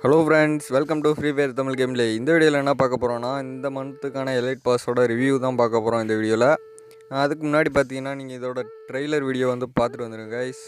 Hello friends, welcome to free fire Tamil கேம்லே. இந்த வீடியோவில் என்ன பார்க்க போகிறோன்னா, இந்த மந்த்துக்கான எலைட் பாஸோட ரிவ்யூ தான் பார்க்க போகிறோம் இந்த வீடியோவில். அதுக்கு முன்னாடி பார்த்தீங்கன்னா நீங்கள் இதோட ட்ரெய்லர் வீடியோ வந்து பார்த்துட்டு வந்துடுங்க கைஸ்.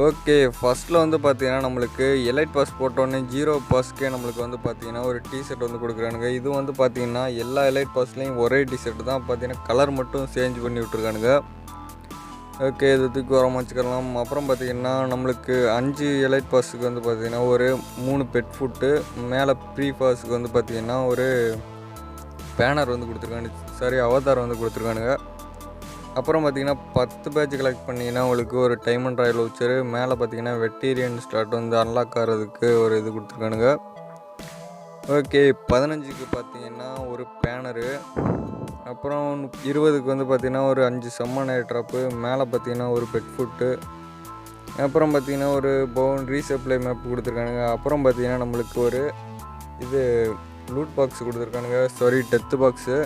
ஓகே, ஃபஸ்ட்டில் வந்து பார்த்தீங்கன்னா நம்மளுக்கு எலைட் பாஸ் போட்டோன்னே 0 பாஸ்க்கே நம்மளுக்கு வந்து பார்த்தீங்கன்னா ஒரு டிஷர்ட் வந்து கொடுக்குறானுங்க. இது வந்து பார்த்தீங்கன்னா எல்லா எலைட் பாஸ்லேயும் ஒரே டிஷர்ட் தான், பார்த்தீங்கன்னா கலர் மட்டும் சேஞ்ச் பண்ணி விட்ருக்கானுங்க. ஓகே, இது தூக்கி வர வச்சுக்கலாம். அப்புறம் பார்த்தீங்கன்னா நம்மளுக்கு 5 எலைட் பாஸுக்கு வந்து பார்த்தீங்கன்னா ஒரு 3 பெட் ஃபுட்டு, மேலே ப்ரீ பாஸுக்கு வந்து பார்த்தீங்கன்னா ஒரு பேனர் வந்து கொடுத்துருக்கானு அவதார் வந்து கொடுத்துருக்கானுங்க. அப்புறம் பார்த்தீங்கன்னா 10 பேட்ச் கலெக்ட் பண்ணிங்கன்னா உங்களுக்கு ஒரு டைமண்ட் ராயல் வவுச்சரு, மேலே பார்த்தீங்கன்னா வெட்டீரியன் ஸ்லாட் வந்து அன்லாக் ஆகிறதுக்கு ஒரு இது கொடுத்துருக்கானுங்க. ஓகே, 15க்கு பார்த்தீங்கன்னா ஒரு பேனரு, அப்புறம் 20க்கு வந்து பார்த்தீங்கன்னா ஒரு 5 சம்மன் ஏர் ட்ராப்பு, மேலே பார்த்தீங்கன்னா ஒரு பெட் ஃபுட்டு, அப்புறம் பார்த்தீங்கன்னா ஒரு ரீசப்ளை மேப் கொடுத்துருக்கானுங்க. அப்புறம் பார்த்தீங்கன்னா நம்மளுக்கு ஒரு இது லூட் பாக்ஸ் கொடுத்துருக்கானுங்க, டெத்து பாக்ஸு.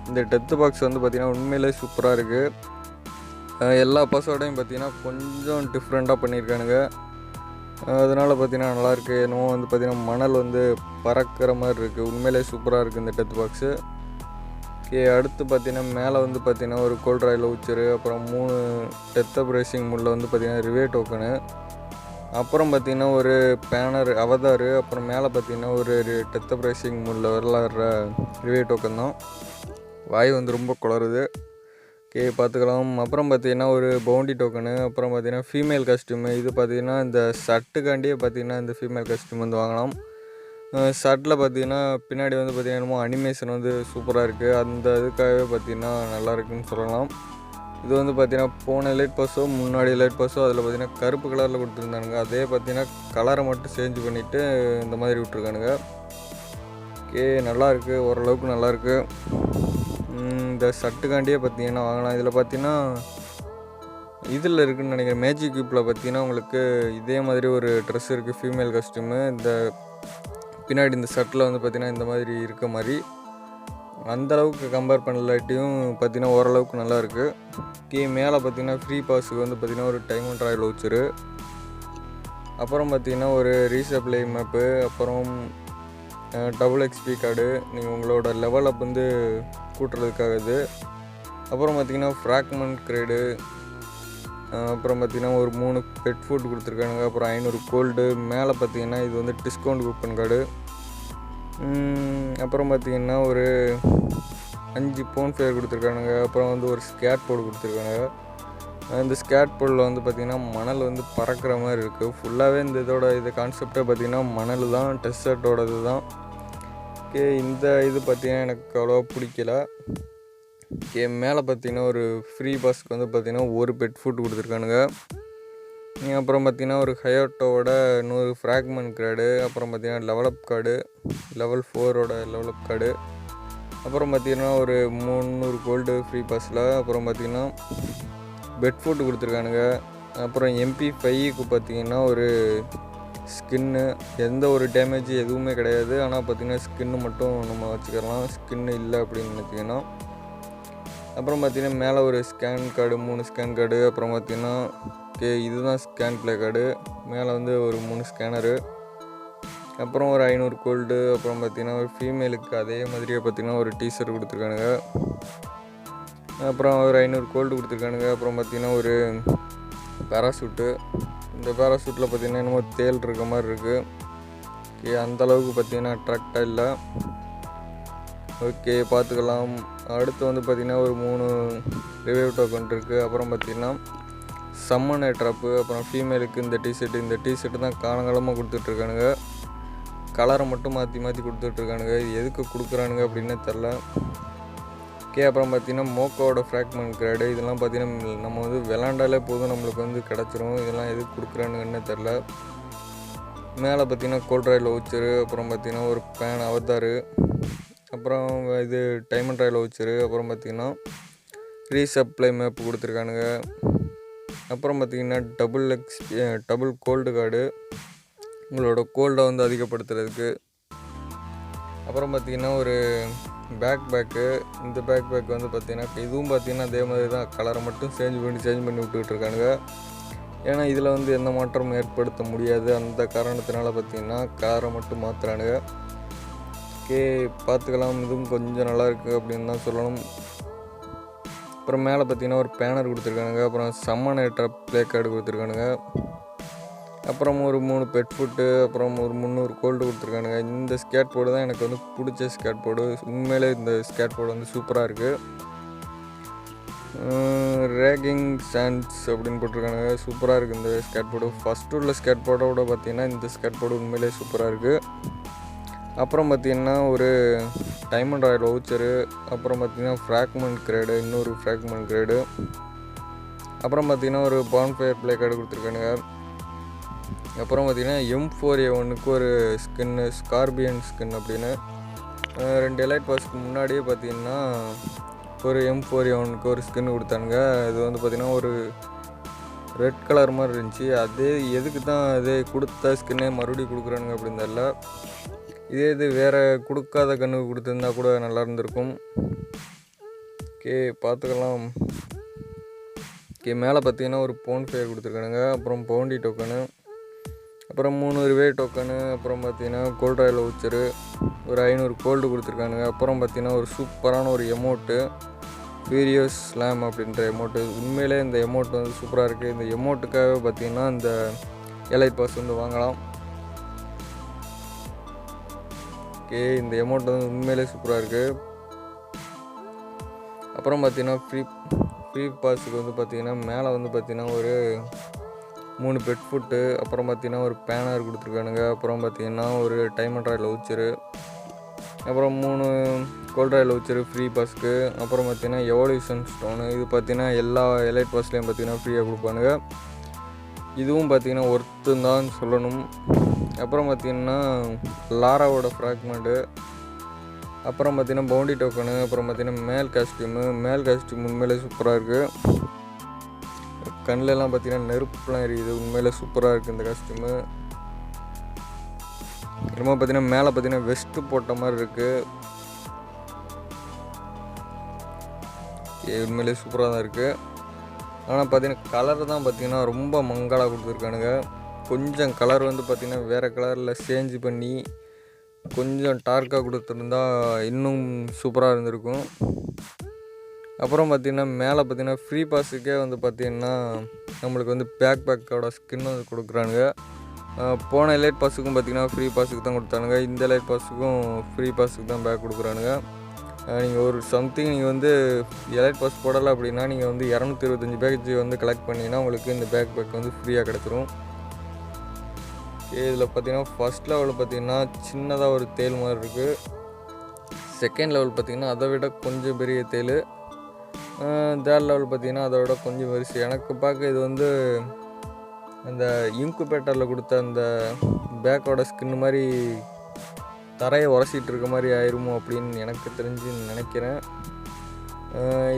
இந்த டெத்து பாக்ஸ் வந்து பார்த்திங்கன்னா உண்மையிலே சூப்பராக இருக்குது. எல்லா பாஸோடையும் பார்த்திங்கன்னா கொஞ்சம் டிஃப்ரெண்ட்டாக பண்ணியிருக்கானுங்க. அதனால் பார்த்திங்கன்னா நல்லாயிருக்கு. என்னமோ வந்து பார்த்திங்கன்னா மணல் வந்து பறக்கிற மாதிரி இருக்குது. உண்மையிலே சூப்பராக இருக்குது இந்த டெத்து பாக்ஸு. ஓகே, அடுத்து பார்த்திங்கன்னா மேலே வந்து பார்த்திங்கன்னா ஒரு கோல்ட் ராயல் வவுச்சரு, அப்புறம் 3 டெத் பிரேசிங் முள்ள வந்து பார்த்திங்கன்னா ரிவே டோக்கனு, அப்புறம் பார்த்திங்கன்னா ஒரு பேனர் அவதார், அப்புறம் மேலே பார்த்திங்கன்னா ஒரு டெத் பிரேசிங் முள்ள விளாட்ற ரிவே டோக்கன் தான். வாய் வந்து ரொம்ப குளருது. ஓகே, பார்த்துக்கலாம். அப்புறம் பார்த்திங்கன்னா ஒரு பவுண்டி டோக்கனு, அப்புறம் பார்த்திங்கன்னா ஃபீமேல் கஸ்டியூமு. இது பார்த்திங்கன்னா இந்த ஷர்ட்டுக்காண்டியே பார்த்திங்கன்னா இந்த ஃபீமேல் கஸ்டியூம் வந்து வாங்கலாம். ஷர்ட்டில் பார்த்திங்கன்னா பின்னாடி வந்து பார்த்திங்கன்னா என்னமோ அனிமேஷன் வந்து சூப்பராக இருக்குது. அந்த இதுக்காகவே பார்த்திங்கன்னா நல்லாயிருக்குன்னு சொல்லலாம். இது வந்து பார்த்திங்கன்னா போன எலைட் பாஸோ முன்னாடி எலைட் பாஸோ அதில் பார்த்திங்கன்னா கருப்பு கலரில் கொடுத்துருந்தானுங்க. அதே பார்த்திங்கன்னா கலரை மட்டும் சேஞ்ச் பண்ணிவிட்டு இந்த மாதிரி விட்ருக்கானுங்க. ஓகே, நல்லாயிருக்கு, ஓரளவுக்கு நல்லாயிருக்கு. இந்த ஷர்ட்டுக்காண்டியே பார்த்தீங்கன்னா வாங்கலாம். இதில் பார்த்தீங்கன்னா இதில் இருக்குதுன்னு நினைக்கிறேன், மேஜிக் கியூப்பில் பார்த்தீங்கன்னா உங்களுக்கு இதே மாதிரி ஒரு ட்ரெஸ் இருக்குது, ஃபீமேல் கஸ்டியூமு. இந்த பின்னாடி இந்த ஷர்ட்டில் வந்து பார்த்திங்கன்னா இந்த மாதிரி இருக்க மாதிரி அந்தளவுக்கு கம்பேர் பண்ணலாட்டியும் பார்த்திங்கன்னா ஓரளவுக்கு நல்லாயிருக்கு. மேலே பார்த்திங்கன்னா ஃப்ரீ பாஸுக்கு வந்து பார்த்திங்கன்னா ஒரு டைமண்ட் ராயல் வவுச்சரு, அப்புறம் பார்த்திங்கன்னா ஒரு ரீசப்ளை மேப்பு, அப்புறம் டபுள் எக்ஸ்பி கார்டு, நீங்கள் உங்களோட லெவல் அப் வந்து கூட்டுறதுக்காக இது. அப்புறம் பார்த்திங்கன்னா ஃப்ராக்மெண்ட் கிரேடு, அப்புறம் பார்த்திங்கன்னா ஒரு 3 பெட் ஃபுட் கொடுத்துருக்கானுங்க, அப்புறம் 500 கோல்டு, மேலே பார்த்திங்கன்னா இது வந்து டிஸ்கவுண்ட் கூப்பன் கார்டு, அப்புறம் பார்த்திங்கன்னா ஒரு 5 பவுன் ஃபேர் கொடுத்துருக்கானுங்க, அப்புறம் வந்து ஒரு ஸ்கேட் போர்டு கொடுத்துருக்காங்க. இந்த ஸ்கேட் போர்டில் வந்து பார்த்திங்கன்னா மணல் வந்து பறக்கிற மாதிரி இருக்குது. ஃபுல்லாகவே இந்த இது கான்செப்டே பார்த்திங்கன்னா மணல் தான், டெசர்ட்டோடது தான். ஓகே, இந்த இது பார்த்திங்கன்னா எனக்கு அவ்வளோவா பிடிக்கல. மேலே பார்த்திங்கன்னா ஒரு ஃப்ரீ பாஸ்க்கு வந்து பார்த்திங்கன்னா ஒரு பெட் ஃபுட் கொடுத்துருக்கானுங்க. அப்புறம் பார்த்திங்கன்னா ஒரு ஹயோட்டோவோட 100 ஃப்ராக்மெண்ட் கார்டு, அப்புறம் பார்த்திங்கன்னா லெவலப் கார்டு, லெவல் 4ஓட லெவலப் கார்டு, அப்புறம் பார்த்திங்கன்னா ஒரு 300 கோல்டு ஃப்ரீ பாஸில், அப்புறம் பார்த்திங்கன்னா பெட் ஃபுட் கொடுத்துருக்கானுங்க. அப்புறம் MP5க்கு பார்த்திங்கன்னா ஒரு ஸ்கின்னு, எந்த ஒரு டேமேஜ் எதுவுமே கிடையாது, ஆனால் பார்த்திங்கன்னா ஸ்கின்னு மட்டும் நம்ம வச்சுக்கலாம், ஸ்கின்னு இல்லை அப்படின்னு நினச்சிங்கன்னா. அப்புறம் பார்த்திங்கன்னா மேலே ஒரு ஸ்கேன் கார்டு, 3 ஸ்கேன் கார்டு, அப்புறம் பார்த்திங்கன்னா இதுதான் ஸ்கேன் ப்ளே கார்டு, மேலே வந்து ஒரு 3 ஸ்கேனரு, அப்புறம் ஒரு 500 கோல்டு, அப்புறம் பார்த்திங்கன்னா ஒரு ஃபீமேலுக்கு அதே மாதிரியே பார்த்திங்கன்னா ஒரு டிஷர்ட் கொடுத்துருக்கானுங்க, அப்புறம் ஒரு 500 கோல்டு கொடுத்துருக்கானுங்க. அப்புறம் பார்த்திங்கன்னா ஒரு பேராசூட்டு, இந்த பேராசூட்டில் பார்த்திங்கன்னா என்னமோ தேல் இருக்க மாதிரி இருக்குது. அந்தளவுக்கு பார்த்திங்கன்னா அட்ராக்டாக இல்லை. ஓகே, பார்த்துக்கலாம். அடுத்து வந்து பார்த்திங்கன்னா ஒரு 3 ரிவைவ் டோக்கன் இருக்குது, அப்புறம் பார்த்திங்கன்னா சம்மன் ஏர் ட்ராப்பு, அப்புறம் ஃபீமேலுக்கு இந்த டிஷர்ட்டு தான் காலங்காலமாக கொடுத்துட்ருக்கானுங்க. கலரை மட்டும் மாற்றி மாற்றி கொடுத்துட்ருக்கானுங்க. இது எதுக்கு கொடுக்குறானுங்க அப்படின்னே தெரில. அப்புறம் பார்த்திங்கன்னா மோக்கோட ஃப்ராக்மெண்ட் கிரேடு, இதெல்லாம் பார்த்திங்கன்னா நம்ம வந்து விளாண்டாலே போதும் நம்மளுக்கு வந்து கிடச்சிரும். இதெல்லாம் எதுக்கு கொடுக்குறானுங்கன்னே தெரில. மேலே பார்த்திங்கன்னா கோல்ட் ராயல் வவுச்சரு, அப்புறம் பார்த்திங்கன்னா ஒரு பேன் அவதார், அப்புறம் இது டைமண்ட் ராயல் வவுச்சரு, அப்புறம் பார்த்திங்கன்னா ரீசப்ளை மேப் கொடுத்துருக்கானுங்க. அப்புறம் பார்த்திங்கன்னா டபுள் கோல்டு கார்டு உங்களோட கோல்டை வந்து அதிகப்படுத்துறதுக்கு. அப்புறம் பார்த்திங்கன்னா ஒரு பேக்கு இந்த பேக் வந்து பார்த்திங்கன்னா இதுவும் பார்த்திங்கன்னா அதே மாதிரி தான், கலரை மட்டும் சேஞ்ச் பண்ணி விட்டுக்கிட்டு இருக்கானுங்க. ஏன்னா இதில் வந்து எந்த மாற்றமும் ஏற்படுத்த முடியாது. அந்த காரணத்தினால பார்த்திங்கன்னா கலரை மட்டும் மாற்றுறானுங்க. பார்த்துக்கலாம். இதுவும் கொஞ்சம் நல்லாயிருக்கு அப்படின்னு தான் சொல்லணும். அப்புறம் மேலே பார்த்திங்கன்னா ஒரு பேனர் கொடுத்துருக்கானுங்க. அப்புறம் சம்மனேட்டர் ப்ளே கார்டு கொடுத்துருக்கானுங்க. அப்புறம் ஒரு 3 பெட் ஃபுட்டு, அப்புறம் ஒரு 300 கோல்டு கொடுத்துருக்கானுங்க. இந்த ஸ்கேட் போர்டு தான் எனக்கு வந்து பிடிச்ச ஸ்கேட் போர்டு. உண்மையிலே இந்த ஸ்கேட் போர்டு வந்து சூப்பராக இருக்குது. ரேகிங் சாண்ட்ஸ் அப்படின்னு போட்டிருக்கானுங்க. சூப்பராக இருக்குது இந்த ஸ்கேட் போர்டு. ஃபஸ்ட்டு உள்ள ஸ்கேட் போர்டோட பார்த்திங்கன்னா இந்த ஸ்கேட் போர்டு உண்மையிலே சூப்பராக இருக்குது. அப்புறம் பார்த்திங்கன்னா ஒரு டைமண்ட் ராயல் வவுச்சரு, அப்புறம் பார்த்திங்கன்னா ஃப்ராக்மெண்ட் கிரேடு, இன்னொரு ஃப்ராக்மெண்ட் கிரேடு, அப்புறம் பார்த்திங்கன்னா ஒரு பான்ஃபயர் ப்ளே கார்டு கொடுத்துருக்கானுங்க. அப்புறம் பார்த்திங்கன்னா M4A1க்கு ஒரு ஸ்கின்னு, ஸ்கார்பியன் ஸ்கின் அப்படின்னு 2 எலைட் பாஸ்க்கு முன்னாடியே பார்த்திங்கன்னா ஒரு M4A1க்கு ஒரு ஸ்கின் கொடுத்தானுங்க. இது வந்து பார்த்திங்கன்னா ஒரு ரெட் கலர் மாதிரி இருந்துச்சு. அதே எதுக்கு தான் அதே கொடுத்த ஸ்கின்னே மறுபடியும் கொடுக்குறானுங்க அப்படின்னு தெரியல. இது வேறு கொடுக்காத கண்ணுக்கு கொடுத்துருந்தா கூட நல்லா இருந்திருக்கும். பார்த்துக்கலாம். மேலே பார்த்திங்கன்னா ஒரு போன்ஃபயர் கொடுத்துருக்கானுங்க. அப்புறம் பவுண்டி டோக்கனு, அப்புறம் 3 ரிவே டோக்கனு, அப்புறம் பார்த்திங்கன்னா கோல்ட் ராயல் வவுச்சரு, ஒரு 500 கோல்டு கொடுத்துருக்கானுங்க. அப்புறம் பார்த்திங்கன்னா ஒரு சூப்பரான ஒரு எமௌண்ட்டு, ஃபீரியஸ் ஸ்லாம் அப்படின்ற எமௌண்ட்டு. உண்மையிலே இந்த எமௌண்ட் வந்து சூப்பராக இருக்குது. இந்த எமௌண்ட்டுக்காக பார்த்திங்கன்னா இந்த எலைட் பாஸ் வந்து வாங்கலாம். இந்த எமௌண்ட் வந்து உண்மையிலே சூப்பராக இருக்குது. அப்புறம் பார்த்திங்கன்னா ஃப்ரீ பாஸுக்கு வந்து பார்த்திங்கன்னா மேலே வந்து பார்த்திங்கன்னா ஒரு 3 பெட் ஃபுட்டு, அப்புறம் பார்த்திங்கன்னா ஒரு பேனர் கொடுத்துருக்கானுங்க. அப்புறம் பார்த்திங்கன்னா ஒரு டைமண்ட் ராயல் வவுச்சரு, அப்புறம் 3 கோல்ட் ராயல் வவுச்சரு ஃப்ரீ பாஸ்க்கு. அப்புறம் பார்த்திங்கன்னா எவல்யூஷன் ஸ்டோனு, இது பார்த்திங்கன்னா எல்லா எலைட் பாஸ்லேயும் பார்த்திங்கன்னா ஃப்ரீயாக கொடுப்பானுங்க. இதுவும் பார்த்திங்கன்னா ஒர்த்துன்னு சொல்லணும். அப்புறம் பார்த்திங்கன்னா லாராவோட ஃப்ராக்மெண்ட்டு, அப்புறம் பார்த்திங்கன்னா பவுண்டி டோக்கனு, அப்புறம் பார்த்திங்கன்னா மேல் காஸ்டியூம் உண்மையிலே சூப்பராக இருக்குது. கண்ணிலலாம் பார்த்திங்கன்னா நெருப்புலாம் எரியுது. உண்மையிலே சூப்பராக இருக்குது இந்த காஸ்டியூமு. ரொம்ப பார்த்திங்கன்னா மேலே பார்த்திங்கன்னா வெஸ்ட்டு போட்ட மாதிரி இருக்குது. உண்மையிலே சூப்பராக தான் இருக்குது. ஆனால் பார்த்திங்கன்னா கலர் தான் பார்த்திங்கன்னா ரொம்ப மங்கலாக கொடுத்துருக்கானுங்க. கொஞ்சம் கலர் வந்து பார்த்திங்கன்னா வேறு கலரில் சேஞ்ச் பண்ணி கொஞ்சம் டார்க்காக கொடுத்துருந்தா இன்னும் சூப்பராக இருந்திருக்கும். அப்புறம் பார்த்திங்கன்னா மேலே பார்த்திங்கன்னா ஃப்ரீ பாஸுக்கே வந்து பார்த்திங்கன்னா நம்மளுக்கு வந்து பேக்கோட ஸ்கின் வந்து கொடுக்குறானுங்க. போன எலைட் பாஸுக்கும் பார்த்திங்கன்னா ஃப்ரீ பாஸுக்கு தான் கொடுத்தானுங்க. இந்த எலைட் பாஸுக்கும் ஃப்ரீ பாஸுக்கு தான் பேக் கொடுக்குறானுங்க. நீங்கள் ஒரு நீங்கள் வந்து எலைட் பாஸ் போடலை அப்படின்னா நீங்கள் வந்து 225 பேக்கேஜ் வந்து கலெக்ட் பண்ணிங்கன்னா உங்களுக்கு இந்த பேக் வந்து ஃப்ரீயாக கிடச்சிரும். இதில் பார்த்திங்கன்னா ஃபஸ்ட் லெவலில் பார்த்திங்கன்னா சின்னதாக ஒரு தேல் மாதிரி இருக்குது. செகண்ட் லெவல் பார்த்திங்கன்னா அதை விட கொஞ்சம் பெரிய தேல். தேர்ட் லெவல் பார்த்திங்கன்னா அதை விட கொஞ்சம் பெருசு. எனக்கு பார்க்க இது வந்து அந்த இன்குபேட்டரில் கொடுத்த அந்த பேக்கோட ஸ்கின் மாதிரி தரையை உரசிட்டு இருக்க மாதிரி ஆயிருமோ அப்படின்னு எனக்கு தெரிஞ்சு நினைக்கிறேன்.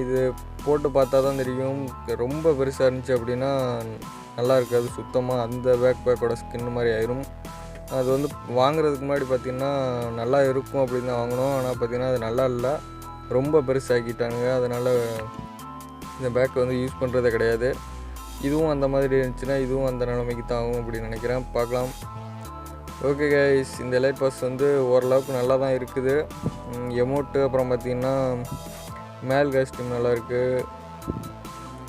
இது போட்டு பார்த்தா தான் தெரியும். ரொம்ப பெருசாக இருந்துச்சு அப்படின்னா நல்லா இருக்காது சுத்தமாக. அந்த பேக்கோட ஸ்கின் மாதிரி ஆயிரும். அது வந்து வாங்குறதுக்கு முன்னாடி பார்த்திங்கன்னா நல்லா இருக்கும் அப்படின்னு தான் வாங்கினோம். ஆனால் பார்த்திங்கன்னா அது நல்லா இல்லை, ரொம்ப பெருசாக்கிட்டானுங்க. அதனால் இந்த பேக்கை வந்து யூஸ் பண்ணுறதே கிடையாது. இதுவும் அந்த மாதிரி இருந்துச்சுன்னா இதுவும் அந்த நிலைமைக்கு தான் ஆகும் அப்படின்னு நினைக்கிறேன். பார்க்கலாம். ஓகே கைஸ், இந்த எலைட் பாஸ் வந்து ஓரளவுக்கு நல்லா தான் இருக்குது. எமௌண்ட்டு, அப்புறம் பார்த்திங்கன்னா மேல் காஸ்டியூம் நல்லாயிருக்கு.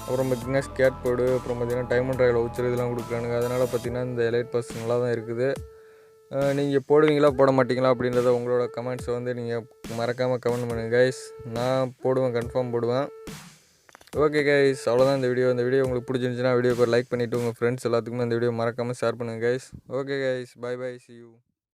அப்புறம் பார்த்திங்கன்னா ஸ்கேட் போர்டு, அப்புறம் பார்த்திங்கன்னா டைமண்ட் ராயல் வவுச்சர் இதெல்லாம் கொடுக்குறானுங்க. அதனால் பார்த்திங்கன்னா இந்த எலைட் பாஸ் நல்லா தான் இருக்குது. நீங்கள் போடுவீங்களா போட மாட்டிங்களா அப்படின்றத உங்களோட கமெண்ட்ஸை வந்து நீங்கள் மறக்காமல் கமெண்ட் பண்ணுங்கள் கைஸ். நான் போடுவேன், கன்ஃபார்ம் போடுவேன். ஓகே கைஸ், அவ்வளோதான் இந்த வீடியோ. இந்த வீடியோ உங்களுக்கு பிடிச்சிருந்துச்சுன்னா வீடியோக்கு ஒரு லைக் பண்ணிவிட்டு உங்கள் ஃப்ரெண்ட்ஸ் எல்லாத்துக்குமே இந்த வீடியோ மறக்காமல் ஷேர் பண்ணுங்கள் guys. Okay guys, bye bye, see you.